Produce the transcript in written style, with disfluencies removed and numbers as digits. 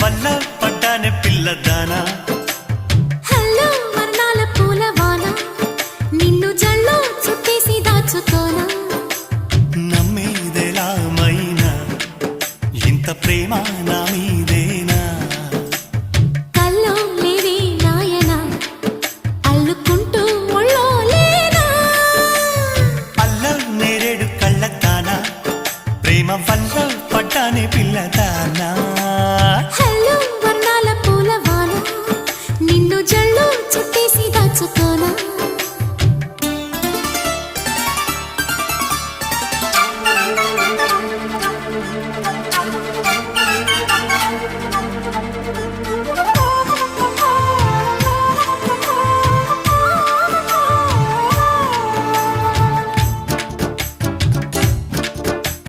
వల్ల పడ్డానే పిల్లదానా హలో వర్ణాల పూలవాన నిన్ను జల్లో చుట్టేసి దాచుకోనా నమ్మేదెలా మైనా ఇంత ప్రేమ నా మీదేనా కల్లో లేవే నాయన అల్లుకుంటూ ఒళ్ళో లేనా అల్లం నేరేడు కళ్ళతానా ప్రేమ వల్ల పడ్డానే పిల్లదానా